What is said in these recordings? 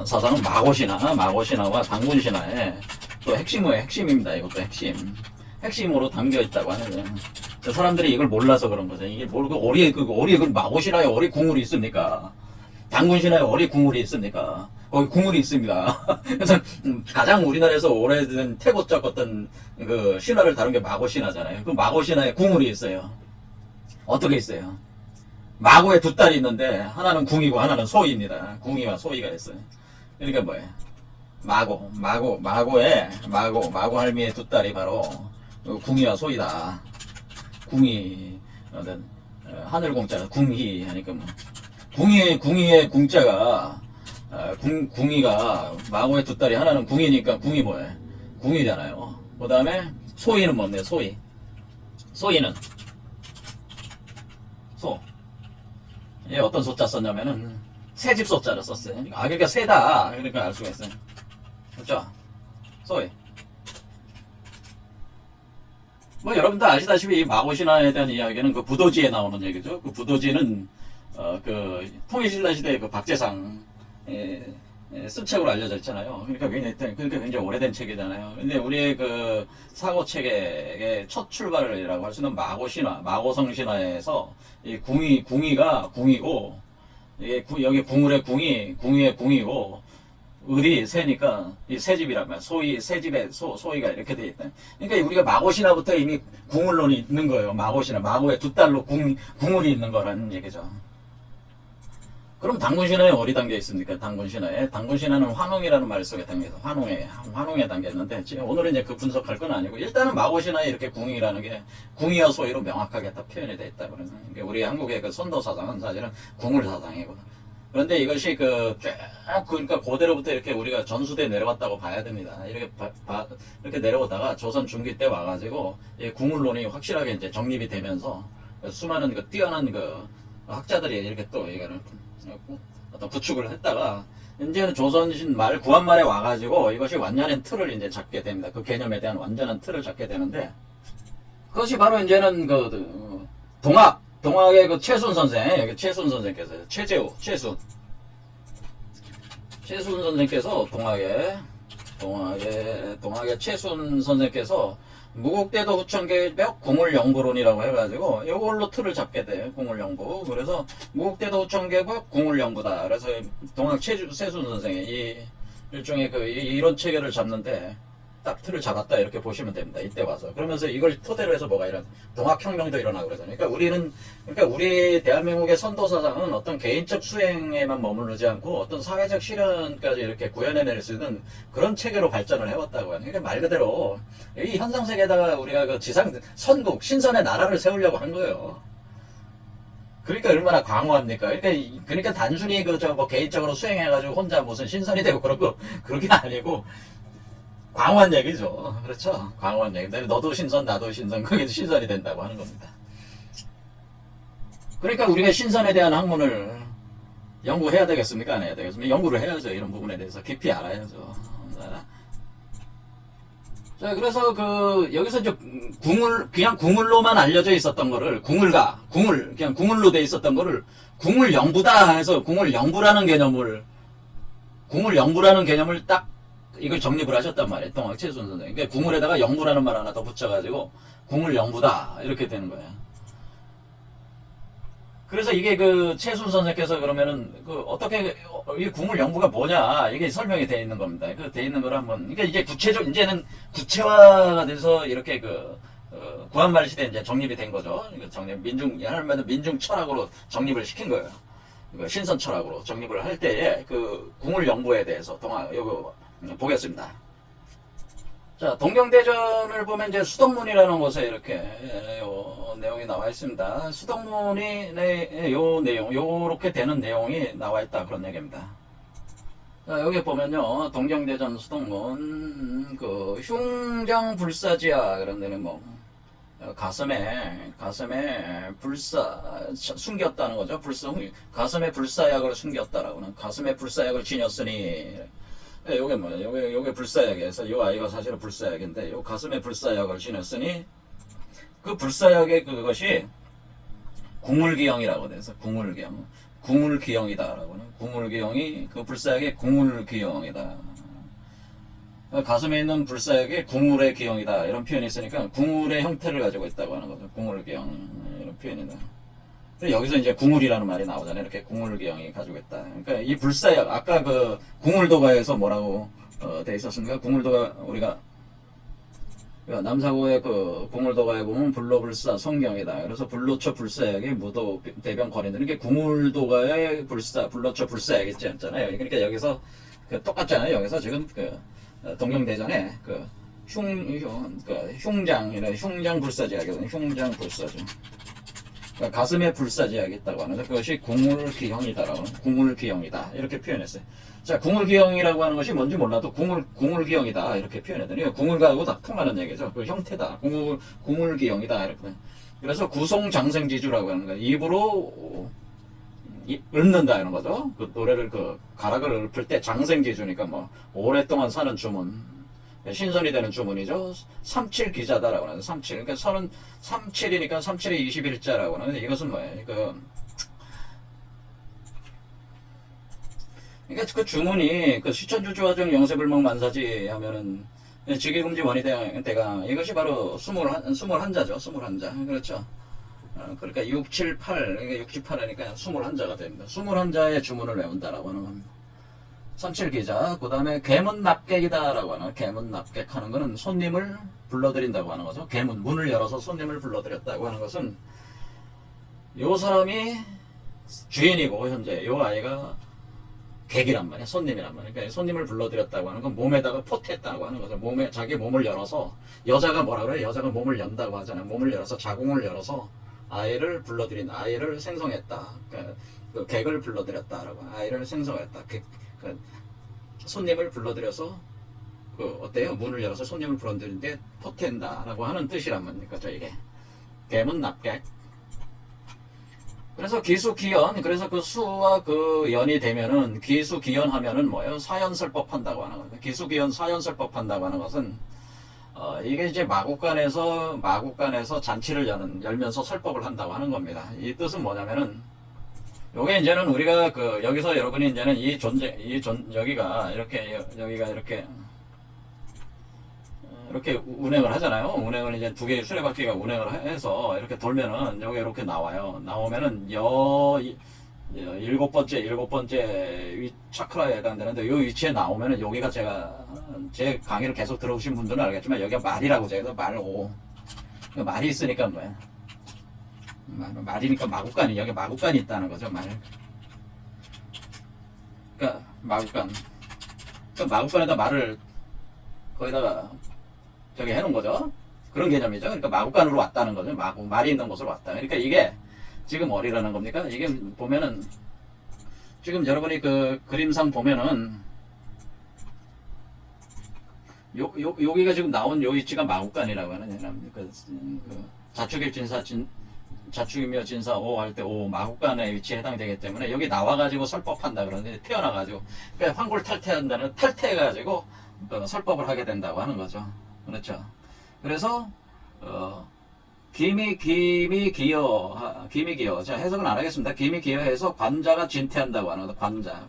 사상은 마고신화와 단군신화의 또 핵심입니다. 이것도 핵심으로 담겨 있다고 하는데 사람들이 이걸 몰라서 그런 거죠. 이게 모르고 오리 그 마고신화에 오리 궁울이 있습니까? 단군신화에 오리 궁울이 있습니까? 거기 궁울이 있습니다. 그래서 가장 우리나라에서 오래된 태고적 어떤 그 신화를 다룬 게 마고신화잖아요. 그 마고신화에 궁울이 있어요. 어떻게 있어요? 마고에 두 딸이 있는데 하나는 궁이고 하나는 소이입니다. 궁이와 소이가 있어요. 그러니까 뭐예요? 마고 할미의 두 딸이 바로 궁이와 소이다. 궁이 어떤 하늘 공자 궁희 하니까 뭐 궁이의 궁자가 궁이가 마고의 두 딸이 하나는 궁이니까 궁이 뭐예요? 궁이잖아요. 그 다음에 소이는 뭔데? 소이는 소. 얘 어떤 소자 썼냐면은 새집 소자를 썼어요. 그러니까 새다. 그러니까 알 수가 있어요. 그렇죠? 소이. 뭐 여러분도 아시다시피 이 마고신화에 대한 이야기는 그 부도지에 나오는 얘기죠. 그 부도지는 그 통일신라 시대의 그 박재상 쓴 책으로 알려져 있잖아요. 그러니까 굉장히 오래된 책이잖아요. 근데 우리의 그 사고 체계의 첫 출발이라고 할 수 있는 마고성신화에서 이 궁이가 궁이고, 이게 여기 궁울의 궁이의 궁이고, 을이 새니까 이 새집이란 말이야. 새집에 소이가 이렇게 돼 있다. 그러니까 우리가 마고신화부터 이미 궁울론이 있는 거예요. 마고의 두 딸로 궁울이 있는 거라는 얘기죠. 그럼 단군신화에 어디 담겨 있습니까? 단군신화는 환웅이라는 말 속에 담겨서 환웅에 담겨 있는데 오늘은 이제 그 분석할 건 아니고 일단은 마고신화에 이렇게 궁이라는 게 궁이와 소이로 명확하게 딱 표현이 돼 있다 그러는. 그러니까 우리 한국의 그 선도 사상은 사실은 궁울 사상이고. 그런데 이것이 그러니까 고대로부터 이렇게 우리가 전수대에 내려왔다고 봐야 됩니다. 이렇게 내려오다가 조선 중기 때 와가지고 이 궁울론이 확실하게 이제 정립이 되면서 수많은 그 뛰어난 그 학자들이 이렇게 또 이거를 어떤 구축을 했다가 이제는 조선신 구한말에 와가지고 이것이 완전한 틀을 이제 잡게 됩니다. 그 개념에 대한 완전한 틀을 잡게 되는데 그것이 바로 이제는 그 동학의 그 최순 선생께서 최순 선생께서 동학의 최순 선생께서 무국대도 후천계벽 궁울영부론이라고 해가지고 이걸로 틀을 잡게 돼. 궁울영부. 그래서 무국대도 후천계벽 궁울영부다. 그래서 동학 최순 선생이 이 일종의 그 이론 체계를 잡는데 딱 틀을 잡았다 이렇게 보시면 됩니다. 이때 와서. 그러면서 이걸 토대로 해서 뭐가 이런 동학혁명도 일어나고 그러잖아요. 그러니까 우리 대한민국의 선도사상은 어떤 개인적 수행에만 머무르지 않고 어떤 사회적 실현까지 이렇게 구현해낼 수 있는 그런 체계로 발전을 해왔다고 하는. 그러니까 말 그대로 이 현상세계에다가 우리가 그 선국, 신선의 나라를 세우려고 한 거예요. 그러니까 얼마나 광호합니까? 그러니까 단순히 뭐 개인적으로 수행해가지고 혼자 무슨 신선이 되고 그런 게 아니고 광호한 얘기죠. 그렇죠? 광호한 얘기. 너도 신선, 나도 신선, 거기도 신선이 된다고 하는 겁니다. 그러니까 우리가 신선에 대한 학문을 연구해야 되겠습니까? 안 해야 되겠습니까? 연구를 해야죠. 이런 부분에 대해서 깊이 알아야죠. 자, 그래서 여기서 이제 그냥 궁울로만 알려져 있었던 거를, 그냥 궁울로 돼 있었던 거를, 궁울영부다 해서 궁울영부라는 개념을 딱 이걸 정립을 하셨단 말이에요. 동학 최순 선생. 그러니까 궁울에다가 영부라는 말 하나 더 붙여가지고 궁울영부다 이렇게 되는 거예요. 그래서 이게 그 최순 선생께서 그러면은 어떻게 이 궁울영부가 뭐냐 이게 설명이 돼 있는 겁니다. 그 돼 있는 걸 한번 그러니까 이제는 구체화가 돼서 이렇게 구한말 시대에 이제 정립이 된 거죠. 민중 철학으로 정립을 시킨 거예요. 신선 철학으로 정립을 할 때에 그 궁울영부에 대해서 요거 보겠습니다. 자, 동경대전을 보면 이제 수덕문이라는 곳에 이렇게 요 내용이 나와 있습니다. 수덕문이 요 내용, 요렇게 되는 내용이 나와 있다 그런 얘기입니다. 자, 여기 보면요, 동경대전 수덕문 흉장불사지야 그런 데는 뭐 가슴에 숨겼다는 거죠. 가슴에 불사약을 숨겼다라고는 가슴에 불사약을 지녔으니. 요게 뭐예요? 요게 불사약에서 요 아이가 사실은 불사약인데 요 가슴에 불사약을 지녔으니 그 불사약의 그것이 궁울기형이라고 돼서 궁울기형. 궁울기형이다라고 하는 궁울기형이 그 불사역의 궁울기형이다. 가슴에 있는 불사역의 궁울의 기형이다 이런 표현이 있으니까 궁울의 형태를 가지고 있다고 하는 거죠. 궁울기형 이런 표현이다. 여기서 이제 궁울이라는 말이 나오잖아요. 이렇게 궁울기형이 가지고 있다. 그러니까 이 불사역 아까 그 궁울도가에서 뭐라고 돼 있었습니까? 궁울도가 우리가 남사고의 그 궁울도가에 보면 불로불사 성경이다. 그래서 불로처 불사역의 무도 대변 거리는 게 궁울도가의 불로처 불사역이지 않잖아요. 그러니까 여기서 그 똑같잖아요. 여기서 지금 그 동경대전에 그 흉장이나 흉장 불사제약이거든요. 흉장 불사제. 그러니까 가슴에 불사제약이 있다고 하는데 그것이 궁울기형이다라고 궁울기형이다 이렇게 표현했어요. 자, 궁울기형이라고 하는 것이 뭔지 몰라도 궁울기형이다 이렇게 표현했더니 궁울가하고 다 통하는 얘기죠. 그 형태다. 궁울기형이다 이렇게. 그래서 구송장생지주라고 하는 거예요. 입으로 읊는다 이런 거죠. 그 노래를 그 가락을 읊을 때 장생지주니까 뭐 오랫동안 사는 주문, 신선이 되는 주문이죠. 37기자다라고 하는 37. 그러니까 37이니까 37이 21자라고 하는데 이것은 뭐예요? 그러니까 그 주문이 그 시천주주화정 영세불명 만사지 하면은 직위금지 원의대강 이것이 바로 21자죠. 21자. 그렇죠. 그러니까 6, 7, 8, 그러니까 68이니까 21자가 됩니다. 21자의 주문을 외운다라고 하는 겁니다. 37기자, 그 다음에 개문납객이다라고 하는, 개문납객 하는 거는 손님을 불러들인다고 하는 거죠. 개문, 문을 열어서 손님을 불러들였다고 하는 것은 요 사람이 주인이고 현재 요 아이가 객이란 말이야. 손님이란 말이야. 그러니까 손님을 불러들였다고 하는 건 몸에다가 포트했다고 하는 거죠. 자기 몸을 열어서, 여자가 뭐라 그래? 여자가 몸을 연다고 하잖아요. 몸을 열어서, 자궁을 열어서 아이를 불러들인, 아이를 생성했다. 그러니까 그 객을 불러들였다라고. 아이를 생성했다. 손님을 불러들여서, 어때요? 문을 열어서 손님을 불러들이는데 포트한다라고 하는 뜻이란 말입니까? 이게. 개문 납객. 그래서 기수기연, 그래서 그 수와 그 연이 되면은, 기수기연 하면은 뭐예요? 사연설법 한다고 하는 거예요. 기수기연 사연설법 한다고 하는 것은, 이게 이제 마국간에서 잔치를 열면서 설법을 한다고 하는 겁니다. 이 뜻은 뭐냐면은, 요게 이제는 우리가 여기서 여러분이 이제는 여기가 이렇게 운행을 하잖아요. 운행을 이제 두 개의 수레바퀴가 운행을 해서 이렇게 돌면은 여기 이렇게 나와요. 나오면은 일곱 번째 차크라에 해당되는데 요 위치에 나오면은 여기가 제 강의를 계속 들어오신 분들은 알겠지만 여기가 말이라고 제가 말오. 말이 있으니까 뭐야. 말이니까 마국간이 여기 마국간이 있다는 거죠. 그러니까 마국간. 그러니까 마국간에다 말을 거기다가 저기 해놓은 거죠. 그런 개념이죠. 그러니까 마국간으로 왔다는 거죠. 말이 있는 곳으로 왔다. 그러니까 이게 지금 어리라는 겁니까? 이게 보면은 지금 여러분이 그 그림상 보면은 여기가 지금 나온 요 위치가 마국간이라고 하는 자축이며 진사 오 할 때 오 마국간의 위치에 해당되기 때문에 여기 나와가지고 설법한다 그러는데 태어나가지고 그러니까 환골 탈퇴한다는 탈퇴해가지고 설법을 하게 된다고 하는 거죠. 그렇죠. 그래서 기미 기여. 자, 해석은 안 하겠습니다. 기미 기여해서 관자가 진퇴한다고 하는 거죠.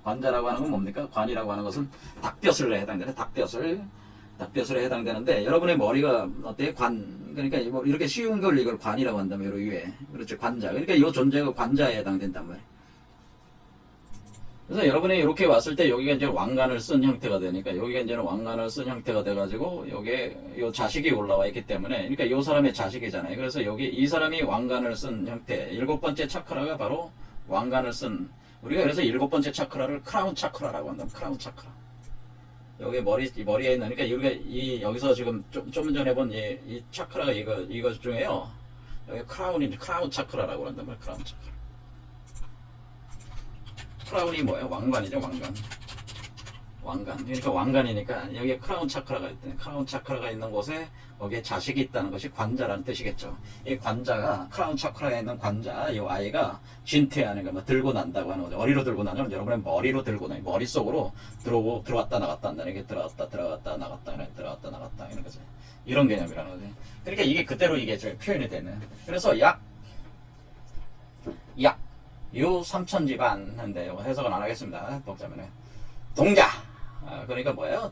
관자라고 하는 건 뭡니까? 관이라고 하는 것은 닭벼슬에 해당되는 닭벼슬에 해당되는데 여러분의 머리가 어때요? 그러니까 뭐 이렇게 쉬운 걸 이걸 관이라고 한다면 요 위에 그렇죠. 관자. 그러니까 이 존재가 관자에 해당된단 말이에요. 그래서 여러분이 이렇게 왔을 때 여기가 이제 왕관을 쓴 형태가 되니까 여기가 이제는 왕관을 쓴 형태가 돼가지고 여기에 요 자식이 올라와 있기 때문에 그러니까 요 사람의 자식이잖아요. 그래서 여기 이 사람이 왕관을 쓴 형태 7번째 차크라가 바로 왕관을 쓴 우리가 그래서 7번째 차크라를 크라운 차크라라고 한다. 크라운 차크라. 여기 머리에 있는 그러니까 여기서 지금 좀 전에 본 이 차크라가 이거 중에요. 여기 크라운 차크라라고 한단 말이에요. 크라운 차크라. 크라운이 뭐예요? 왕관이죠, 왕관. 그러니까 왕관이니까 여기에 크라운 차크라가 있대. 크라운 차크라가 있는 곳에 거기에 자식이 있다는 것이 관자라는 뜻이겠죠. 이 관자가 크라운 차크라에 있는 관자, 이 아이가 진퇴하는 거, 들고 난다고 하는 거죠. 어리로 들고 나면 여러분의 머리로 들고 나, 머릿속으로 들어왔다 나갔다 한다는 게 들어갔다 나갔다 이런 거죠. 이런 개념이라는 거죠. 그러니까 이게 그대로 이게 표현이 되는. 그래서 약, 유 삼천지반 한데 해석은 안 하겠습니다. 복잡하네. 동자. 그러니까 뭐예요?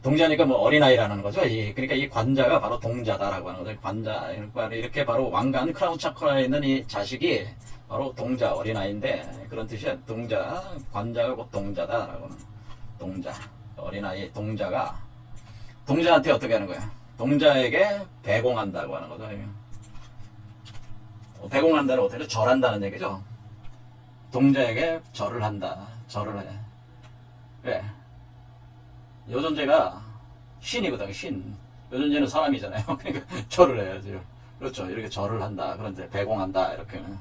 동자니까 뭐 어린아이라는 거죠. 그러니까 이 관자가 바로 동자다라고 하는 거죠. 관자. 이렇게 바로 왕관 크라운 차크라에 있는 이 자식이 바로 동자, 어린아이인데 그런 뜻이야. 동자, 관자가 곧 동자다라고 하는 동자. 어린아이 동자가 동자한테 어떻게 하는 거야? 동자에게 배공한다고 하는 거죠. 배공한다는 어떻게 절한다는 얘기죠. 동자에게 절을 한다. 절을 해. 왜? 요 존재가 신이거든, 신. 요 존재는 사람이잖아요. 그러니까 절을 해야죠. 그렇죠. 이렇게 절을 한다. 그런데 배공한다. 이렇게는.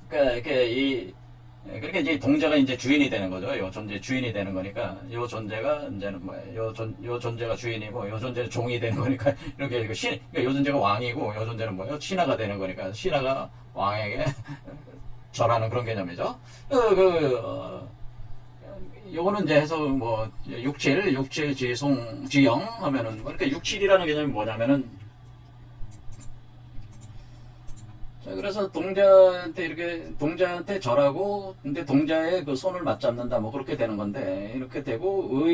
그러니까 이제 동자가 이제 주인이 되는 거죠. 요 존재 주인이 되는 거니까 요 존재가 이제는 뭐예요? 요 존재가 주인이고 요 존재는 종이 되는 거니까 이렇게 그러니까 요 존재가 왕이고 요 존재는 뭐예요? 신하가 되는 거니까 신하가 왕에게 절하는 그런 개념이죠. 요거는 이제 해서 뭐 육칠 지송 지영 하면은 그러니까 육칠이라는 개념이 뭐냐면은 자, 그래서 동자한테 절하고, 근데 동자의 그 손을 맞잡는다, 뭐, 그렇게 되는 건데, 이렇게 되고,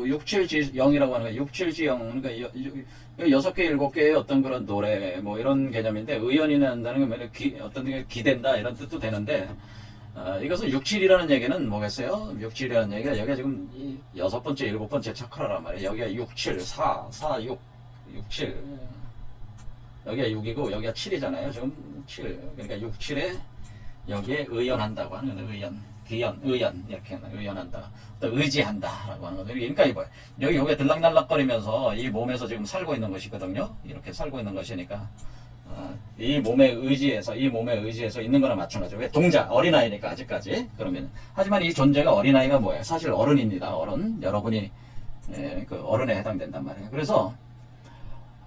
육칠지영이라고 하는 거예요. 육칠지영. 그러니까, 6개, 7개의 어떤 그런 노래, 뭐, 이런 개념인데, 의연이나 한다는 건 어떤 게 기댄다, 이런 뜻도 되는데, 이것은 육칠이라는 얘기는 뭐겠어요? 육칠이라는 얘기가, 여기가 지금 6번째, 7번째 차크라란 말이에요. 여기가 67, 4, 6, 67. 여기가 6이고 여기가 7이잖아요. 지금 7. 그러니까 6, 7에 여기에 의연한다고 하는 거예요. 의연 이렇게 의연한다. 또 의지한다라고 하는 거죠. 그러니까 이거 여기 들락날락거리면서 이 몸에서 지금 살고 있는 것이거든요. 이렇게 살고 있는 것이니까 이 몸에 의지해서 있는 거나 마찬가지로 왜 동자 어린아이니까 아직까지 그러면 하지만 이 존재가 어린아이가 뭐예요? 사실 어른입니다. 어른 여러분이 그 어른에 해당된단 말이에요. 그래서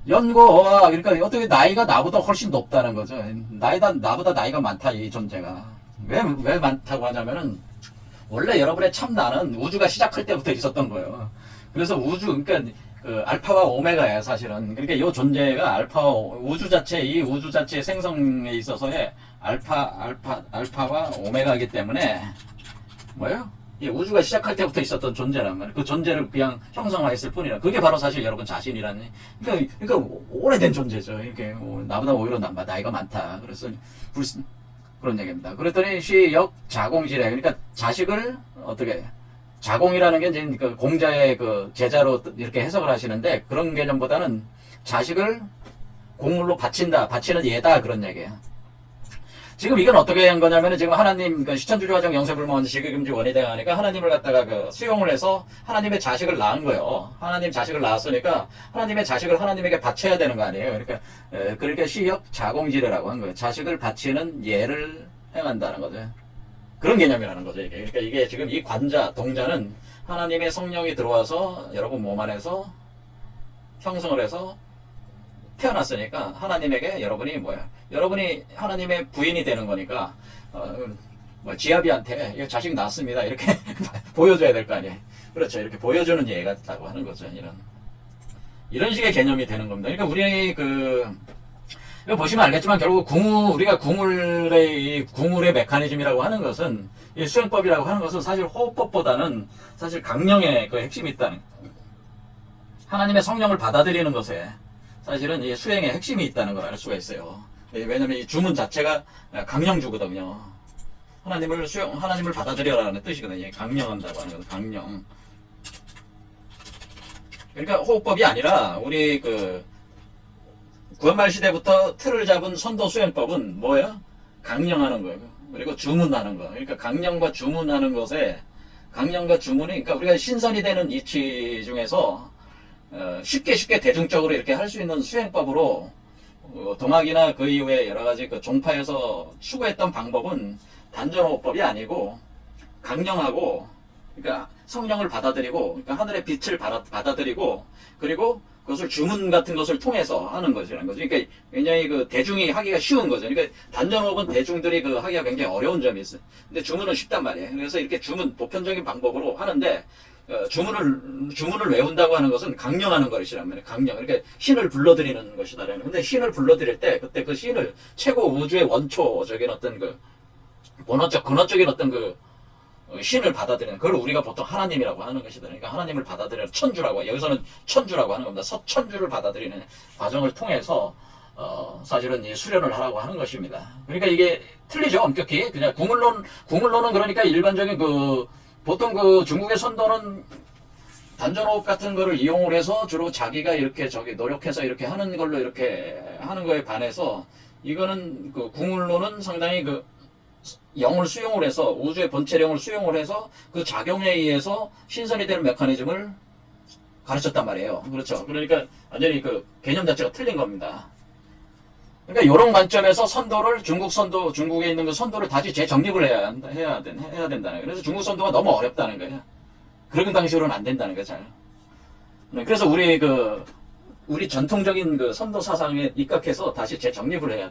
연고와 그러니까 어떻게 나이가 나보다 훨씬 높다는 거죠. 나보다 나이가 많다 이 존재가 왜 많다고 하냐면은 원래 여러분의 참 나는 우주가 시작할 때부터 있었던 거예요. 그래서 그러니까 그 알파와 오메가예요 사실은. 그러니까 이 존재가 우주 자체의 생성에 있어서의 알파와 오메가이기 때문에 뭐예요? 우주가 시작할 때부터 있었던 존재란 말이에요. 그 존재를 그냥 형성화했을 뿐이라. 그게 바로 사실 여러분 자신이라는. 그러니까 오래된 존재죠. 이렇게 나보다 오히려 나이가 많다. 그래서 그런 얘기입니다. 그랬더니 시역 자공지래. 그러니까 자식을 어떻게 자공이라는 게 이제 그 공자의 그 제자로 이렇게 해석을 하시는데 그런 개념보다는 자식을 공물로 바치는 예다 그런 얘기예요. 지금 이건 어떻게 한 거냐면은 지금 하나님 그 시천주주화정 영세불문 시기금지 원이대가 하니까 하나님을 갖다가 그 수용을 해서 하나님의 자식을 낳은 거예요. 하나님 자식을 낳았으니까 하나님의 자식을 하나님에게 바쳐야 되는 거 아니에요. 그러니까 시역 자공지례라고 한 거예요. 자식을 바치는 예를 행한다는 거죠. 그런 개념이라는 거죠. 그러니까 이게 지금 이 관자 동자는 하나님의 성령이 들어와서 여러분 몸 안에서 형성을 해서 태어났으니까 하나님에게 여러분이 하나님의 부인이 되는 거니까 지아비한테 이거 자식 낳았습니다 이렇게 보여줘야 될 거 아니에요. 그렇죠. 이렇게 보여주는 예가 있다고 하는 거죠. 이런 식의 개념이 되는 겁니다. 그러니까 우리 이거 보시면 알겠지만 결국 우리가 궁울의 메커니즘이라고 하는 것은 이 수행법이라고 하는 것은 사실 호흡법보다는 사실 강령의 그 핵심이 있다는 하나님의 성령을 받아들이는 것에 사실은 이 수행의 핵심이 있다는 걸 알 수가 있어요. 왜냐면 이 주문 자체가 강령주거든요. 하나님을 받아들여라는 뜻이거든요. 강령한다고 하는 것은 강령. 그러니까 호흡법이 아니라 우리 구한말 시대부터 틀을 잡은 선도 수행법은 뭐예요? 강령하는 거예요. 그리고 주문하는 거. 그러니까 강령과 주문하는 것에 강령과 주문이 그러니까 우리가 신선이 되는 이치 중에서 쉽게 대중적으로 이렇게 할 수 있는 수행법으로 동학이나 그 이후에 여러 가지 그 종파에서 추구했던 방법은 단전호흡법이 아니고 강령하고 그러니까 성령을 받아들이고 그러니까 하늘의 빛을 받아들이고 그리고 그것을 주문 같은 것을 통해서 하는 것이라는 거죠. 그러니까 굉장히 그 대중이 하기가 쉬운 거죠. 그러니까 단전호흡은 대중들이 그 하기가 굉장히 어려운 점이 있어요. 근데 주문은 쉽단 말이에요. 그래서 이렇게 보편적인 방법으로 하는데 주문을 외운다고 하는 것은 강령하는 것이란 말이에요. 강령. 그러니까 신을 불러들이는 것이다라는. 근데 신을 불러들일 때 그때 그 신을 최고 우주의 원초적인 어떤 그 본원적 근원적인 어떤 그 신을 받아들이는 그걸 우리가 보통 하나님이라고 하는 것이다. 그러니까 하나님을 받아들이는 천주라고 여기서는 천주라고 하는 겁니다. 서천주를 받아들이는 과정을 통해서 사실은 이 수련을 하라고 하는 것입니다. 그러니까 이게 틀리죠, 엄격히. 그냥 궁을론은 그러니까 일반적인 보통 중국의 선도는 단전호흡 같은 거를 이용을 해서 주로 자기가 이렇게 노력해서 이렇게 하는 걸로 이렇게 하는 거에 반해서 이거는 궁을론은 상당히 영을 수용을 해서 우주의 본체령을 수용을 해서 그 작용에 의해서 신선이 되는 메커니즘을 가르쳤단 말이에요. 그렇죠. 그러니까 완전히 개념 자체가 틀린 겁니다. 그러니까 이런 관점에서 중국에 있는 그 선도를 다시 재정립을 해야 된다는 거예요. 그래서 중국 선도가 너무 어렵다는 거예요. 그런 방식으로는 안 된다는 거죠. 그래서 우리 전통적인 선도 사상에 입각해서 다시 재정립을 해야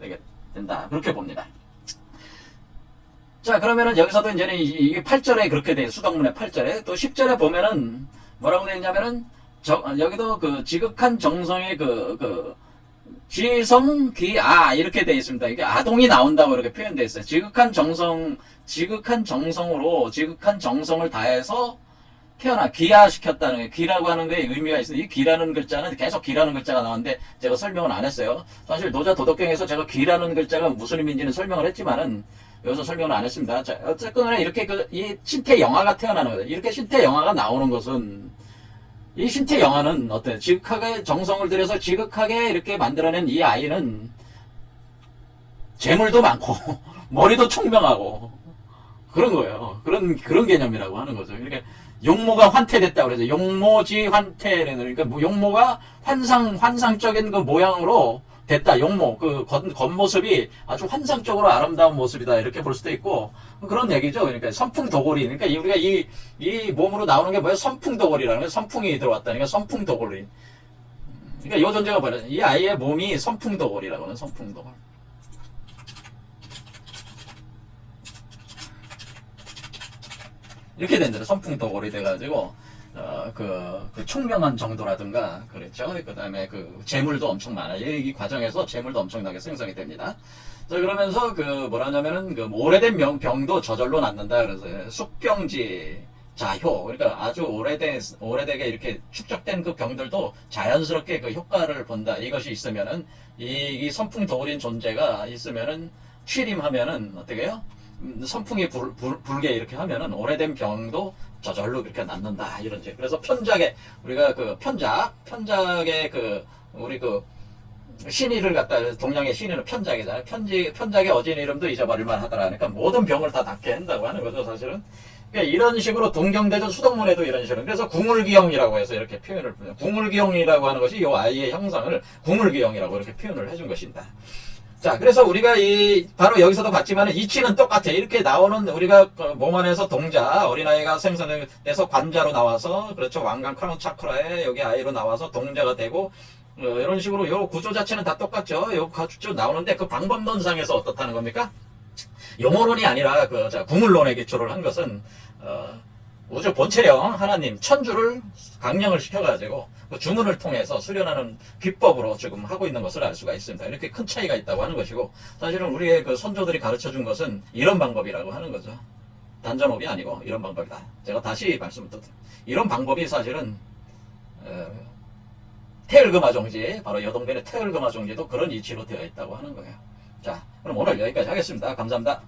된다. 그렇게 봅니다. 자, 그러면은 여기서도 이제는 이게 8절에 그렇게 돼, 수덕문의 8절에. 또 10절에 보면은 뭐라고 되어 있냐면은, 여기도 지극한 정성의 지성, 이렇게 되어 있습니다. 이게 아동이 나온다고 이렇게 표현되어 있어요. 지극한 정성을 다해서 기하시켰다는 거예요. 기라고 하는 거에 의미가 있어요. 이 기라는 글자는 계속 기라는 글자가 나오는데 제가 설명은 안 했어요. 사실 노자 도덕경에서 제가 기라는 글자가 무슨 의미인지는 설명을 했지만은 여기서 설명을 안 했습니다. 자, 어쨌거나 이렇게 이 신태 영화가 태어나는 거예요. 이렇게 신태 영화가 나오는 것은 이 신태 영화는 어때요? 지극하게 정성을 들여서 지극하게 이렇게 만들어낸 이 아이는 재물도 많고 머리도 총명하고 그런 거예요. 그런 개념이라고 하는 거죠. 이렇게 용모가 환태됐다고 그래서 용모지 환태라는 그러니까 용모가 환상적인 모양으로 됐다. 용모 겉모습이 아주 환상적으로 아름다운 모습이다. 이렇게 볼 수도 있고 그런 얘기죠. 그러니까 선풍도골이 그러니까 우리가 이 몸으로 나오는 게 뭐예요? 선풍도골이라는 거예요. 선풍이 들어왔다니까 선풍도골이. 그러니까 요 존재가 뭐예요? 이 아이의 몸이 선풍도골이라고 하는 선풍도골. 이렇게 된다. 선풍도골이 돼가지고 총명한 정도라든가 그랬죠. 그 다음에 재물도 엄청 많아요. 이 과정에서 재물도 엄청나게 생성이 됩니다. 자, 그러면서 뭐라냐면은 오래된 병도 저절로 낫는다. 그래서 숙병지 자효. 그러니까 아주 오래되게 이렇게 축적된 병들도 자연스럽게 효과를 본다. 이것이 있으면은 이 선풍도울인 존재가 있으면은 취림하면은 어떻게 해요? 선풍이 불게 이렇게 하면은 오래된 병도 저절로 그렇게 낫는다 이런 제. 그래서 우리가 편작의 우리 신의를 갖다 동양의 신의는 편작이잖아요. 편작의 어진 이름도 잊어버릴만 하더라. 그러니까 모든 병을 다 낫게 한다고 하는 거죠 사실은. 그러니까 이런 식으로 동경대전 수덕문에도 이런 식으로. 그래서 궁울기형이라고 해서 이렇게 표현을 궁울기형이라고 하는 것이 이 아이의 형상을 궁울기형이라고 이렇게 표현을 해준 것입니다. 자, 그래서 우리가 바로 여기서도 봤지만 이치는 똑같아. 이렇게 나오는 우리가 몸 안에서 동자, 어린아이가 생성돼서 관자로 나와서, 그렇죠. 왕관 크라운 차크라에 여기 아이로 나와서 동자가 되고, 이런 식으로 요 구조 자체는 다 똑같죠. 요 구조 나오는데 그 방법론상에서 어떻다는 겁니까? 용어론이 아니라 궁을론에 기초를 한 것은, 우주 본체령 하나님 천주를 강령을 시켜가지고 주문을 통해서 수련하는 기법으로 지금 하고 있는 것을 알 수가 있습니다. 이렇게 큰 차이가 있다고 하는 것이고 사실은 우리의 선조들이 가르쳐준 것은 이런 방법이라고 하는 거죠. 단전호흡이 아니고 이런 방법이다. 제가 다시 말씀을 드립니다. 이런 방법이 사실은 태을금화종지 바로 여동변의 태을금화종지도 그런 이치로 되어 있다고 하는 거예요. 자, 그럼 오늘 여기까지 하겠습니다. 감사합니다.